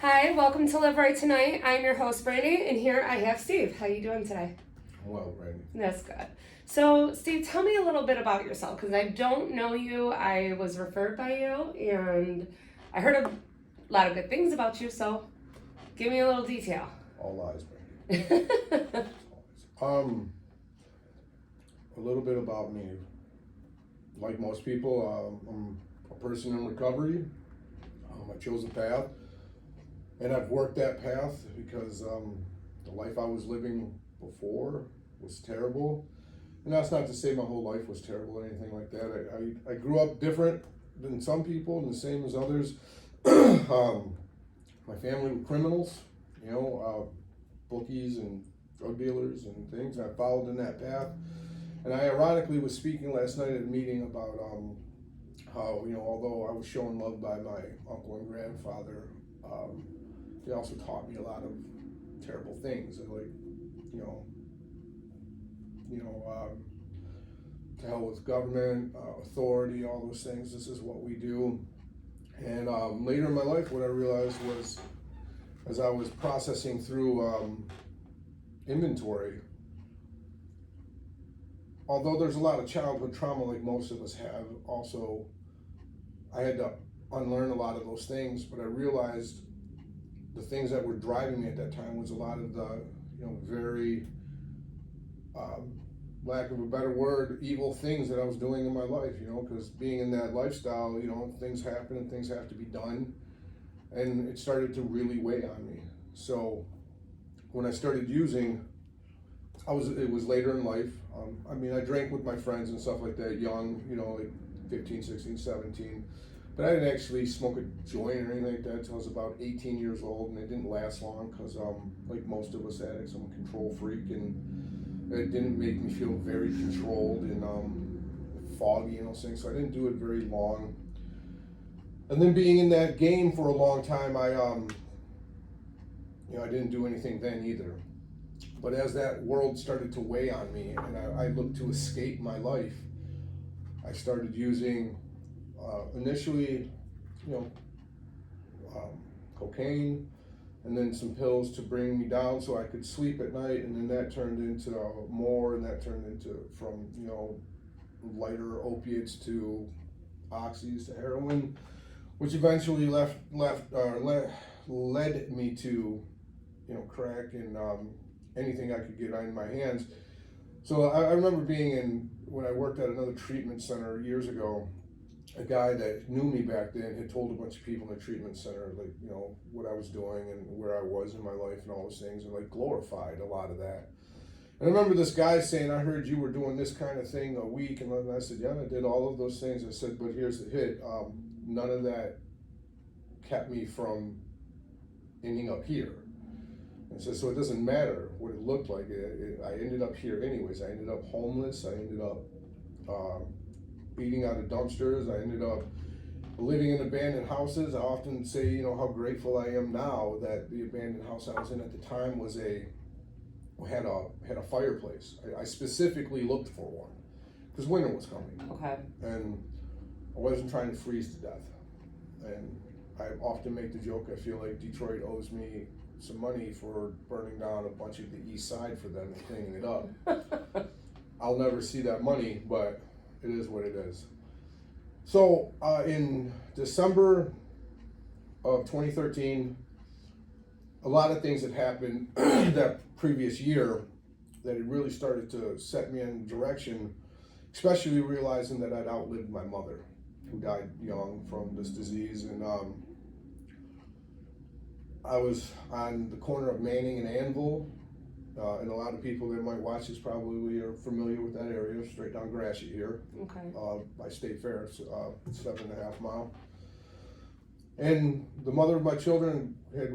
Hi, welcome to Live Right Tonight. I'm your host, Brandi, and here I have Steve. How you doing today? Well, Brandi. That's good. So, Steve, tell me a little bit about yourself, because I don't know you. I was referred by you, and I heard a lot of good things about you, so give me a little detail. All lies, Brandi. A little bit about me. Like most people, I'm a person in recovery. I chose a path, and I've worked that path because the life I was living before was terrible. And that's not to say my whole life was terrible or anything like that. I grew up different than some people and the same as others. My family were criminals, bookies and drug dealers and things. I followed in that path. And I ironically was speaking last night at a meeting about how, although I was shown love by my uncle and grandfather, they also taught me a lot of terrible things. And to hell with government, authority, all those things. This is what we do. And later in my life, what I realized was, as I was processing through inventory, although there's a lot of childhood trauma like most of us have, also I had to unlearn a lot of those things, but I realized the things that were driving me at that time was a lot of the, very, lack of a better word, evil things that I was doing in my life, because being in that lifestyle, things happen and things have to be done. And it started to really weigh on me. So when I started using, it was later in life. I drank with my friends and stuff like that, young, like 15, 16, 17. But I didn't actually smoke a joint or anything like that until I was about 18 years old, and it didn't last long because, like most of us addicts, I'm a control freak, and it didn't make me feel very controlled and foggy and those things, so I didn't do it very long. And then being in that game for a long time, I didn't do anything then either. But as that world started to weigh on me and I looked to escape my life, I started using initially, cocaine, and then some pills to bring me down so I could sleep at night, and then that turned into more, and that turned into from lighter opiates to oxys to heroin, which eventually led me to crack and anything I could get in my hands. So I remember when I worked at another treatment center years ago, a guy that knew me back then had told a bunch of people in the treatment center, like, what I was doing and where I was in my life and all those things, and like glorified a lot of that. And I remember this guy saying, I heard you were doing this kind of thing a week, and I said, yeah, I did all of those things. I said, but here's the hit, none of that kept me from ending up here. And so it doesn't matter what it looked like. I ended up here anyways. I ended up homeless. I ended up eating out of dumpsters. I ended up living in abandoned houses. I often say, how grateful I am now that the abandoned house I was in at the time had a fireplace. I specifically looked for one because winter was coming. Okay. And I wasn't trying to freeze to death. And I often make the joke, I feel like Detroit owes me some money for burning down a bunch of the east side for them and cleaning it up. I'll never see that money, but it is what it is. So in December of 2013, a lot of things had happened that previous year that had really started to set me in a direction, especially realizing that I'd outlived my mother, who died young from this disease. And I was on the corner of Manning and Anvil, and a lot of people that might watch this probably are familiar with that area, straight down Gratiot here. Okay. By State Fair, it's 7.5 miles. And the mother of my children had,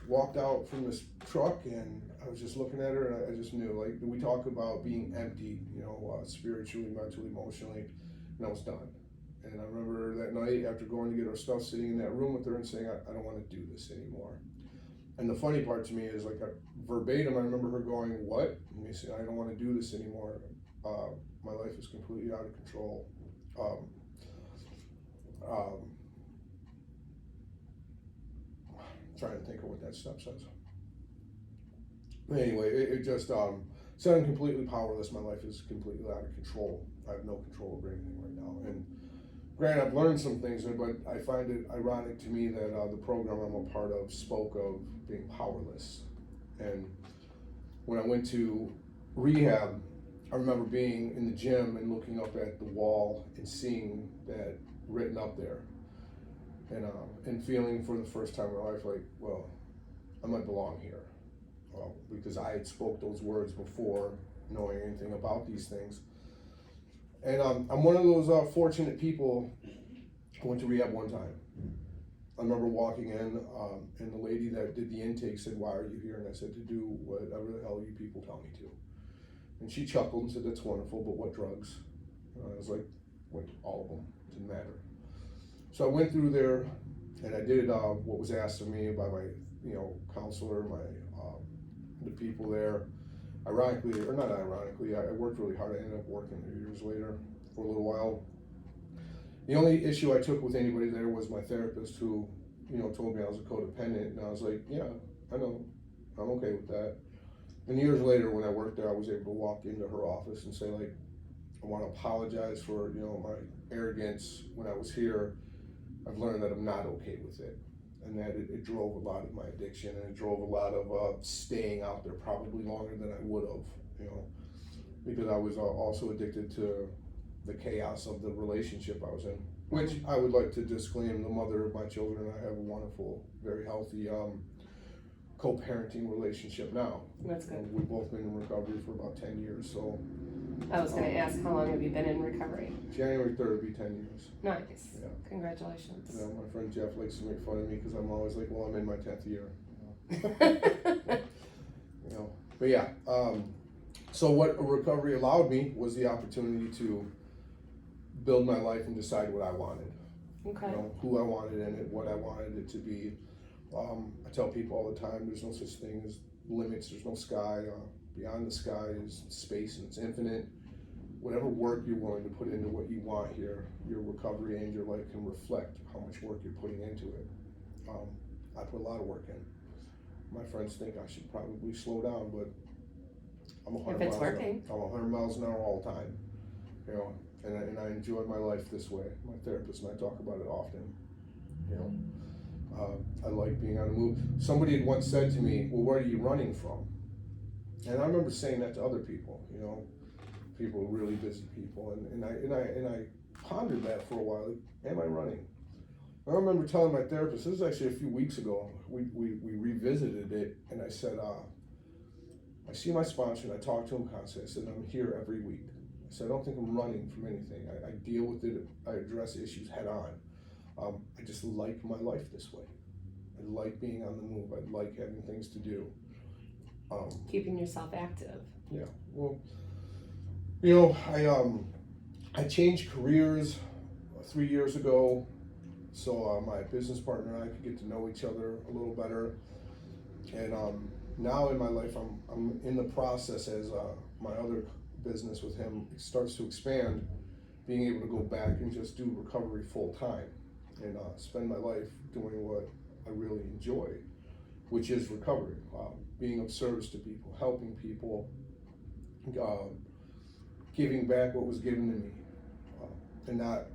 walked out from this truck, and I was just looking at her, and I just knew, like, we talk about being empty, spiritually, mentally, emotionally, and I was done. And I remember that night after going to get our stuff, sitting in that room with her and saying, I don't want to do this anymore. And the funny part to me is, like, verbatim, I remember her going, what? And me saying, I don't want to do this anymore. My life is completely out of control. trying to think of what that step says. Anyway, it just said I'm completely powerless. My life is completely out of control. I have no control over anything right now. And granted, I've learned some things, but I find it ironic to me that the program I'm a part of spoke of being powerless. And when I went to rehab, I remember being in the gym and looking up at the wall and seeing that written up there, and feeling for the first time in my life like, well, I might belong here, because I had spoke those words before knowing anything about these things. And I'm one of those fortunate people who went to rehab one time. I remember walking in, and the lady that did the intake said, "Why are you here?" And I said, "To do whatever the hell you people tell me to." And she chuckled and said, "That's wonderful, but what drugs?" And I was like, "Went all of them, didn't matter." So I went through there, and I did what was asked of me by my, counselor, the people there. Ironically, or not ironically, I worked really hard. I ended up working there years later for a little while. The only issue I took with anybody there was my therapist, who, told me I was a codependent, and I was like, "Yeah, I know, I'm okay with that." And years later, when I worked there, I was able to walk into her office and say, like, "I want to apologize for, my arrogance when I was here. I've learned that I'm not okay with it." And that it drove a lot of my addiction, and it drove a lot of staying out there probably longer than I would have, because I was also addicted to the chaos of the relationship I was in, which I would like to disclaim, the mother of my children and I have a wonderful, very healthy co-parenting relationship now. That's good. We've both been in recovery for about 10 years, so. I was going to ask, how long have you been in recovery? January 3rd will be 10 years. Nice. Yeah. Congratulations. Yeah, my friend Jeff likes to make fun of me because I'm always like, "Well, I'm in my 10th year." But yeah, so what recovery allowed me was the opportunity to build my life and decide what I wanted. Okay. Who I wanted in it, what I wanted it to be. I tell people all the time, there's no such thing as limits, there's no sky. Beyond the sky is space, and it's infinite. Whatever work you're willing to put into what you want here, your recovery and your life can reflect how much work you're putting into it. I put a lot of work in. My friends think I should probably slow down, but I'm 100 if it's miles working. I'm 100 miles an hour all the time, and I enjoy my life this way. My therapist and I talk about it often. I like being on the move. Somebody had once said to me, "Well, where are you running from?" And I remember saying that to other people, people, really busy people, and I pondered that for a while. Like, am I running? I remember telling my therapist, this was actually a few weeks ago, we revisited it, and I said, I see my sponsor, and I talk to him constantly. I said, "I'm here every week." I said, "I don't think I'm running from anything. I deal with it, I address issues head on. I just like my life this way. I like being on the move. I like having things to do." Keeping yourself active. Yeah, well, I changed careers 3 years ago, so my business partner and I could get to know each other a little better. And now in my life, I'm in the process, as my other business with him starts to expand, being able to go back and just do recovery full time, and spend my life doing what I really enjoy, which is recovery, being of service to people, helping people, giving back what was given to me, and not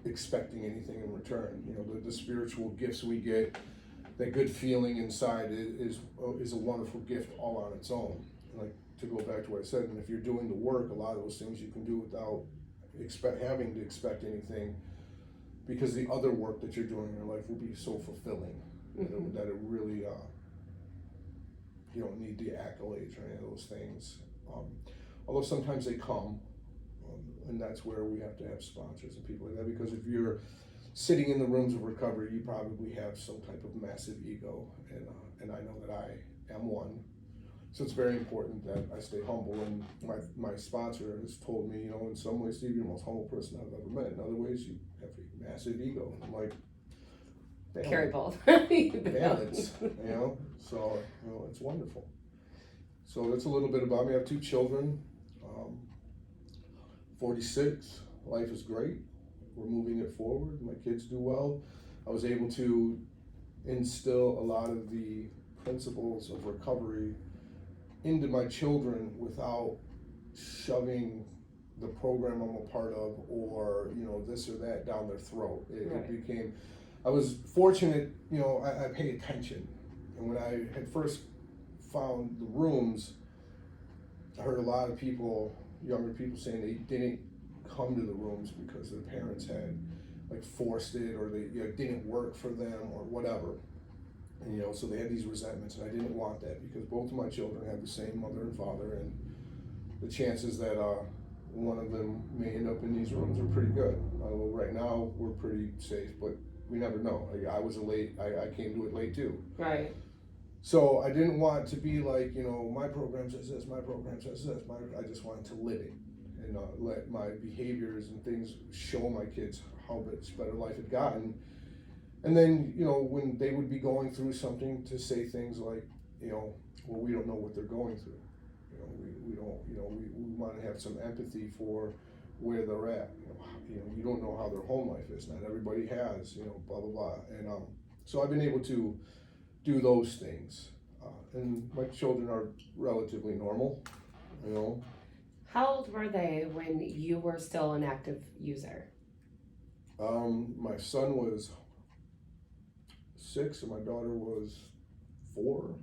expecting anything in return. The spiritual gifts we get, that good feeling inside is a wonderful gift all on its own. Like, to go back to what I said, and if you're doing the work, a lot of those things you can do without having to expect anything, because the other work that you're doing in your life will be so fulfilling. Mm-hmm. that it really, you don't need the accolades or any of those things. Although sometimes they come, and that's where we have to have sponsors and people like that, because if you're sitting in the rooms of recovery, you probably have some type of massive ego, and I know that I am one. So it's very important that I stay humble, and my sponsor has told me, in some ways, Steve, you're the most humble person I've ever met. In other ways, you have a massive ego. I'm like, carry both. Balance, so, it's wonderful. So that's a little bit about me. I have 2 children, 46, life is great. We're moving it forward. My kids do well. I was able to instill a lot of the principles of recovery into my children without shoving the program I'm a part of, or this or that down their throat. It became, I was fortunate, I pay attention, and when I had first found the rooms, I heard a lot of people, younger people, saying they didn't come to the rooms because their parents had forced it, or they didn't work for them or whatever. And so they had these resentments, and I didn't want that, because both of my children have the same mother and father, and the chances that one of them may end up in these rooms are pretty good. Right now we're pretty safe, but we never know. I came to it late too. Right. So I didn't want to be like, my program says this, my program says this. I just wanted to live it, and let my behaviors and things show my kids how much better life had gotten. And then, when they would be going through something, to say things like, well, we don't know what they're going through. We don't, we want to have some empathy for where they're at. You don't know how their home life is. Not everybody has, blah, blah, blah. And so I've been able to do those things. And my children are relatively normal, How old were they when you were still an active user? My son was 6 and my daughter was 4.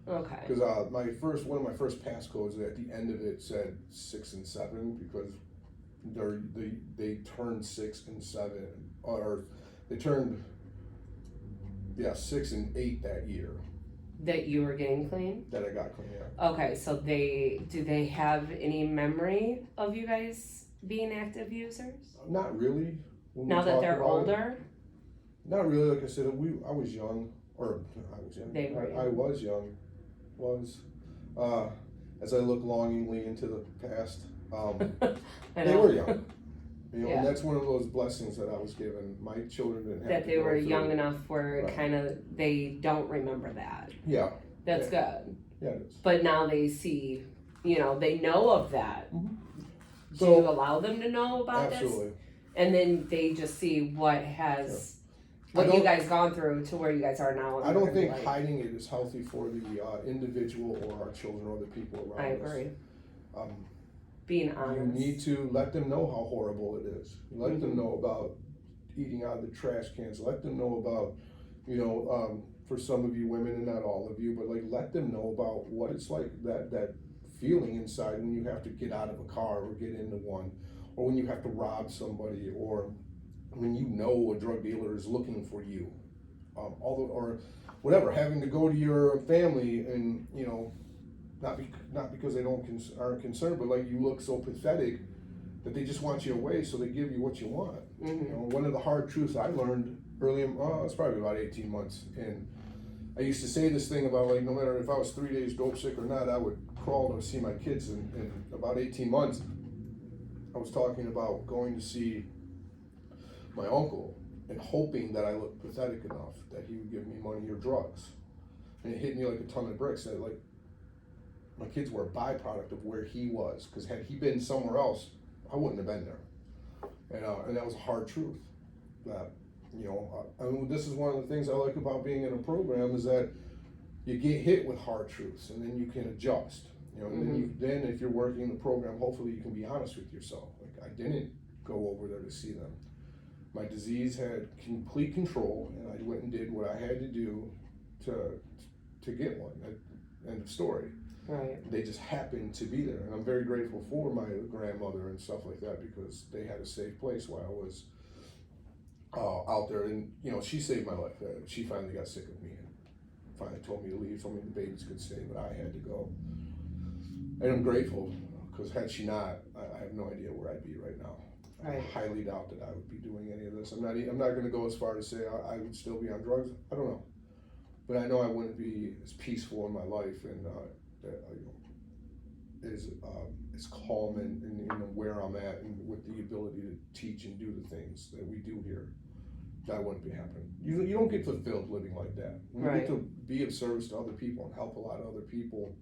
Okay. Because one of my first passcodes at the end of it said 6 and 7, because they turned 6 and 7, or they turned 6 and 8 that year. That you were getting clean? That I got clean, yeah. Okay, so do they have any memory of you guys being active users? Not really. Now that they're older? Not really. Like I said, I was young, or I was young. They were young. I was young. As I look longingly into the past, they were young. And that's one of those blessings that I was given. My children didn't have that to they go were through. young enough where they don't remember that. Yeah. That's good. Yeah, it is. But now they see, they know of that. Mm-hmm. Do you allow them to know about absolutely. this? And then they just see what you guys gone through to where you guys are now. I don't think hiding it is healthy for the individual or our children or the people around us. I agree. Being honest. You need to let them know how horrible it is. Let them know about eating out of the trash cans. Let them know about, for some of you women, and not all of you, but let them know about what it's like, that feeling inside when you have to get out of a car or get into one, or when you have to rob somebody, or when a drug dealer is looking for you, or whatever, having to go to your family and not because they aren't concerned, but you look so pathetic that they just want you away, so they give you what you want. Mm-hmm. One of the hard truths I learned early, it's probably about 18 months, and I used to say this thing about no matter if I was 3 days dope sick or not, I would crawl to see my kids. In about 18 months, I was talking about going to see my uncle and hoping that I looked pathetic enough that he would give me money or drugs. And it hit me like a ton of bricks that my kids were a byproduct of where he was, because had he been somewhere else, I wouldn't have been there. And that was a hard truth. That this is one of the things I like about being in a program, is that you get hit with hard truths and then you can adjust. And then if you're working the program, hopefully you can be honest with yourself. I didn't go over there to see them. My disease had complete control, and I went and did what I had to do to get one. End of story. Right. They just happened to be there, and I'm very grateful for my grandmother and stuff like that, because they had a safe place while I was out there. And she saved my life. She finally got sick of me and finally told me to leave. Told me the babies could stay, but I had to go. And I'm grateful, because had she not, I have no idea where I'd be right now. Right. I highly doubt that I would be doing any of this. I'm not going to go as far to say I would still be on drugs. I don't know, but I know I wouldn't be as peaceful in my life, and as calm and where I'm at, and with the ability to teach and do the things that we do here. That wouldn't be happening. You don't get fulfilled living like that. When you get to be of service to other people and help a lot of other people,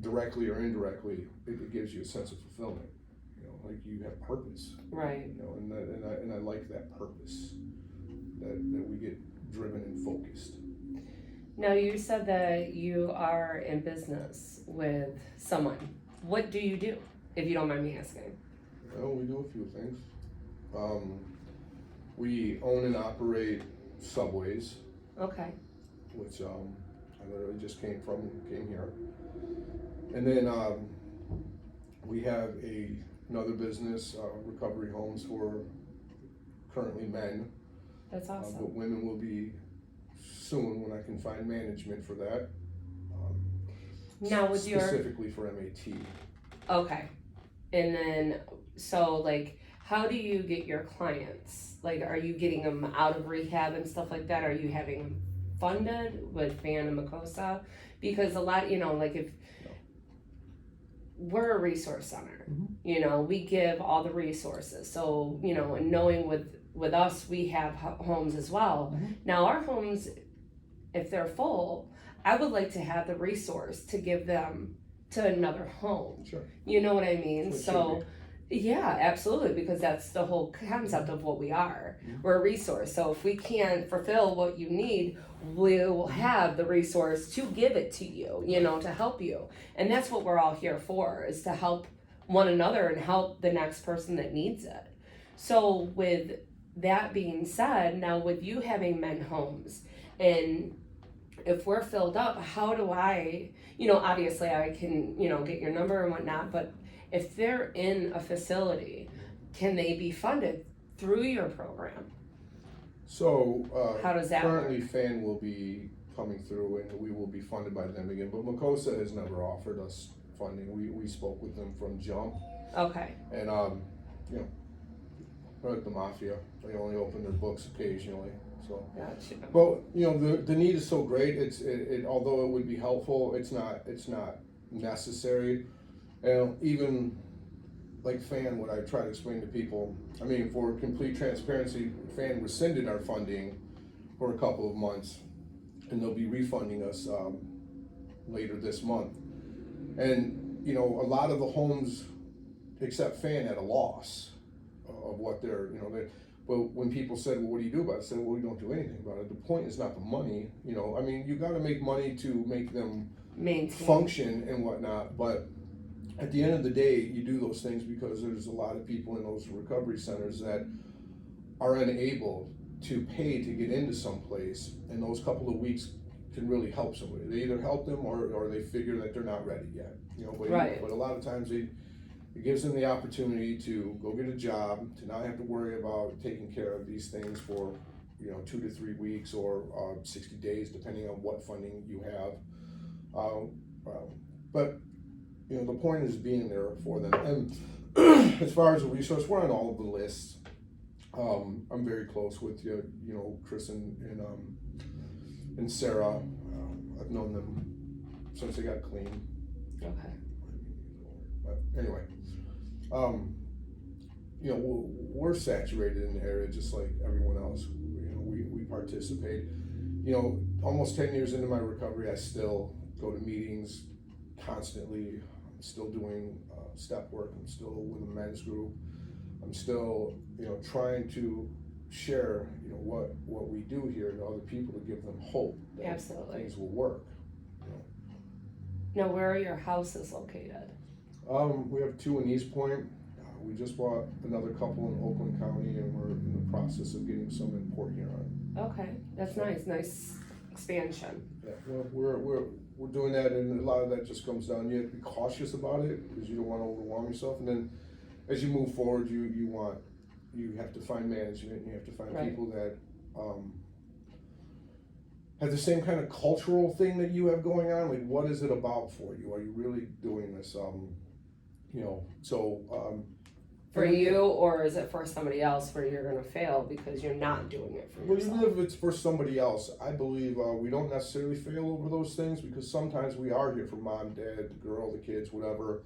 directly or indirectly, it gives you a sense of fulfillment. You have purpose. Right. And I like that purpose. That we get driven and focused. Now, you said that you are in business with someone. What do you do, if you don't mind me asking? Well, we do a few things. We own and operate Subways, Okay. which I literally just came here. And then we have another business, recovery homes for currently men. That's awesome. But women will be soon when I can find management for that. Now with specifically for MAT. Okay. And then, so like, how do you get your clients? Like, are you getting them out of rehab and stuff like that? Are you having them funded with FAN and Macosa? Because a lot, like if we're a resource center, we give all the resources. So, and knowing with us, we have homes as well. Now our homes, if they're full, I would like to have the resource to give them to another home. Sure. You know what I mean? So yeah, absolutely, because that's the whole concept of what we are. We're a resource. So if we can't fulfill what you need, we'll have the resource to give it to you, to help you. And that's what we're all here for, is to help one another and help the next person that needs it. So with that being said, now with you having men homes, and if we're filled up, how do I, obviously I can, get your number and whatnot, but if they're in a facility, can they be funded through your program? So how does that currently work? FAN will be coming through and we will be funded by them again, but Macosa has never offered us funding. We spoke with them from jump. Okay. And they're like the mafia. They only open their books occasionally. So, gotcha. but the need is so great. It although it would be helpful, it's not necessary. And even like FAN, what I try to explain to people, I mean, for complete transparency, FAN rescinded our funding for a couple of months, and they'll be refunding us later this month. And a lot of the homes, except FAN, had a loss of what they're, but when people said, well, what do you do about it? I said, well, we don't do anything about it. The point is not the money, I mean, you got to make money to make them maintain, function and whatnot, but at the end of the day, you do those things because there's a lot of people in those recovery centers that are unable to pay to get into some place, and those couple of weeks can really help somebody. They either help them or they figure that they're not ready yet, right. But a lot of times it gives them the opportunity to go get a job, to not have to worry about taking care of these things for 2 to 3 weeks or 60 days, depending on what funding you have. But the point is being there for them. And as far as a resource, we're on all of the lists. I'm very close with Chris and Sarah. I've known them since they got clean. Okay. But anyway, we're saturated in the area just like everyone else. We participate. Almost 10 years into my recovery, I still go to meetings constantly. I'm still doing step work. I'm still with a men's group. I'm still, trying to share, what we do here to other people to give them hope that absolutely things will work. Now, where are your houses located? We have 2 in East Point. We just bought another couple in Oakland County, and we're in the process of getting some in Port Huron. Okay, that's nice expansion. Yeah, well, we're doing that, and a lot of that just comes down. You have to be cautious about it because you don't want to overwhelm yourself. And then, as you move forward, you have to find management. You have to find right. people that have the same kind of cultural thing that you have going on. Like, what is it about for you? Are you really doing this? For you, or is it for somebody else where you're going to fail because you're not doing it for yourself? Well, even if it's for somebody else, I believe we don't necessarily fail over those things because sometimes we are here for mom, dad, the girl, the kids, whatever,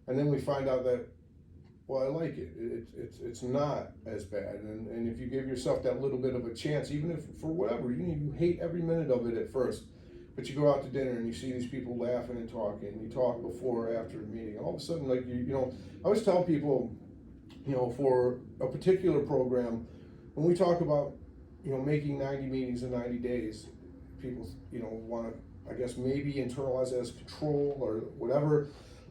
and then we find out that, well, I like it. It's not as bad, and if you give yourself that little bit of a chance, even if for whatever you hate every minute of it at first, but you go out to dinner and you see these people laughing and talking, you talk before or after a meeting, all of a sudden, like I always tell people, for a particular program, when we talk about, making 90 meetings in 90 days, people, want to, I guess, maybe internalize it as control or whatever.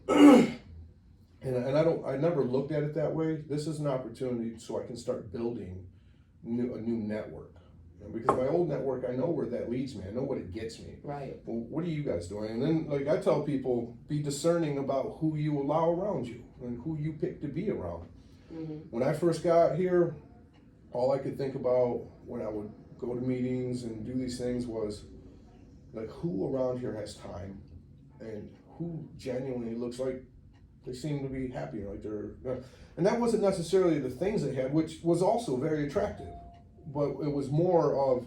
And I never looked at it that way. This is an opportunity so I can start building a new network. Because my old network, I know where that leads me. I know what it gets me. Right. Well, what are you guys doing? And then, like I tell people, be discerning about who you allow around you and who you pick to be around. Mm-hmm. When I first got here, all I could think about when I would go to meetings and do these things was, like, who around here has time and who genuinely looks like they seem to be happy, like and that wasn't necessarily the things they had, which was also very attractive, but it was more of,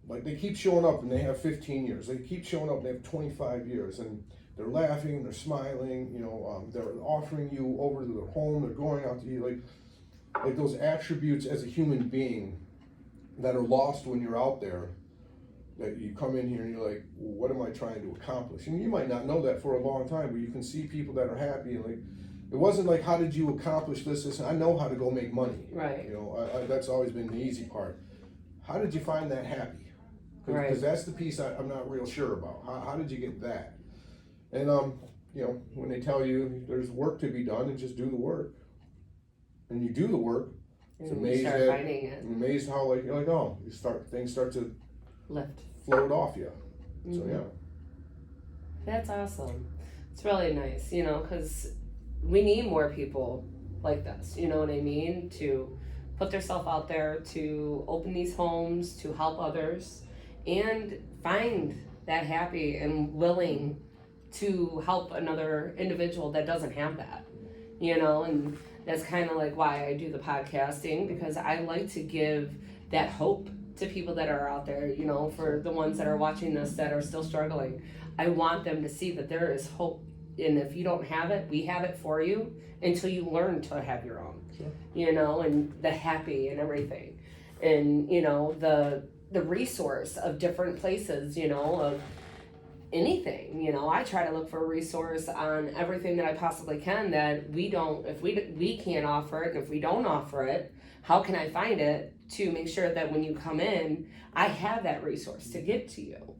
like, they keep showing up and they have 15 years, they keep showing up and they have 25 years, and they're laughing, they're smiling, they're offering you over to their home, they're going out to eat, like those attributes as a human being that are lost when you're out there. That you come in here and you're like, well, what am I trying to accomplish? And you might not know that for a long time, but you can see people that are happy. And, like, it wasn't like, how did you accomplish this? I know how to go make money. Right. That's always been the easy part. How did you find that happy? Because that's the piece I'm not real sure about. How did you get that? And when they tell you there's work to be done, and just do the work, and you do the work, it's amazing. I'm amazed how you're like, oh, things start to float off you. Mm-hmm. So yeah. That's awesome. It's really nice, because we need more people like this, you know what I mean? To put themselves out there, to open these homes, to help others, and find that happy and willing to help another individual that doesn't have that, and that's kind of like why I do the podcasting, because I like to give that hope to people that are out there, for the ones that are watching this that are still struggling. I want them to see that there is hope, and if you don't have it, we have it for you until you learn to have your own. Sure. And the happy and everything, and the resource of different places, of anything. I try to look for a resource on everything that I possibly can that if we can't offer it, and if we don't offer it, how can I find it to make sure that when you come in, I have that resource to give to you,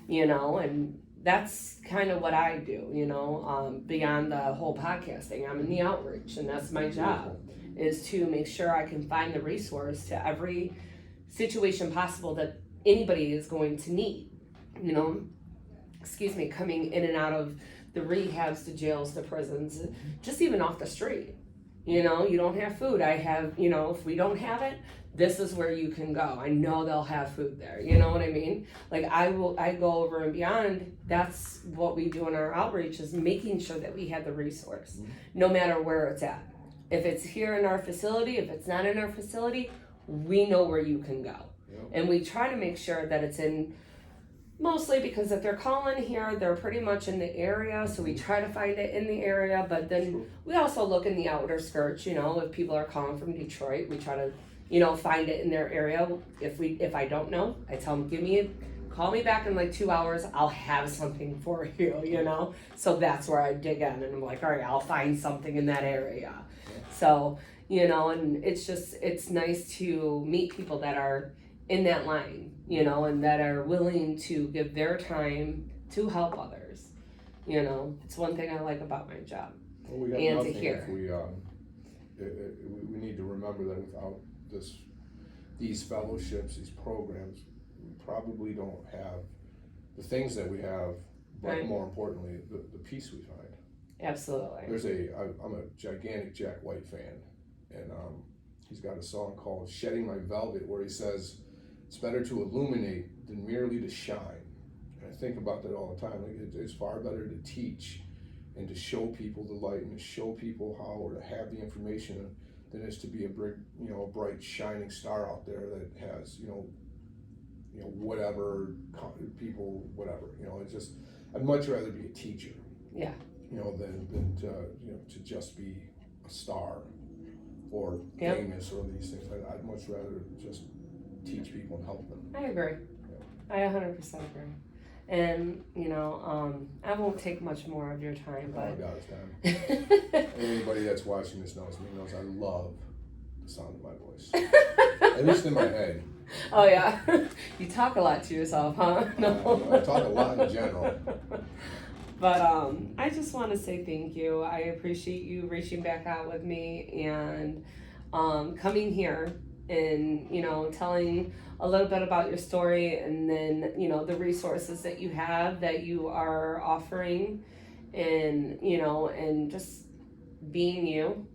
and that's kind of what I do, beyond the whole podcasting. I'm in the outreach, and that's my job, is to make sure I can find the resource to every situation possible that anybody is going to need, coming in and out of the rehabs, the jails, the prisons, just even off the street. You don't have food. I have, if we don't have it, this is where you can go. I know they'll have food there. You know what I mean? Like, I go over and beyond. That's what we do in our outreach, is making sure that we have the resource, no matter where it's at. If it's here in our facility, if it's not in our facility, we know where you can go. Yep. And we try to make sure that it's in, mostly because if they're calling here, they're pretty much in the area, so we try to find it in the area, but then we also look in the outer skirts, if people are calling from Detroit, we try to, find it in their area. If I don't know, I tell them, call me back in like 2 hours, I'll have something for you, so that's where I dig in, and I'm like, all right, I'll find something in that area. So, and it's nice to meet people that are in that line, and that are willing to give their time to help others. It's one thing I like about my job. Well, we got and nothing to hear. We need to remember that without these fellowships, these programs, we probably don't have the things that we have, but right. More importantly, the peace we find. Absolutely. I'm a gigantic Jack White fan, and he's got a song called "Shedding My Velvet," where he says, it's better to illuminate than merely to shine. And I think about that all the time. Like, it's far better to teach and to show people the light and to show people how, or to have the information, than it is to be a bright shining star out there that has, whatever people, whatever. It's just, I'd much rather be a teacher. Yeah. Than to just be a star or famous or these things. I'd much rather just teach people and help them. I agree. Yeah. I 100% agree. And, I won't take much more of your time, but... Oh, God, it's time. Anybody that's watching this knows I love the sound of my voice. At least in my head. Oh yeah, you talk a lot to yourself, huh? No. I talk a lot in general. But I just want to say thank you. I appreciate you reaching back out with me and coming here and telling a little bit about your story, and then the resources that you have that you are offering, and and just being you.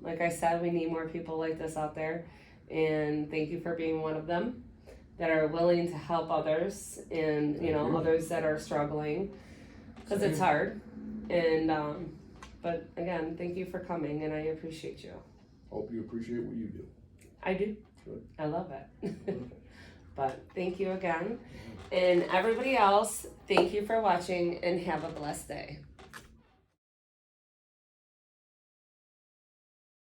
Like I said, we need more people like this out there, and thank you for being one of them that are willing to help others, and others that are struggling, because it's hard. And but again, thank you for coming, and I appreciate you. Hope you appreciate what you do. I do. Good. I love it. But thank you again. And everybody else, thank you for watching, and have a blessed day.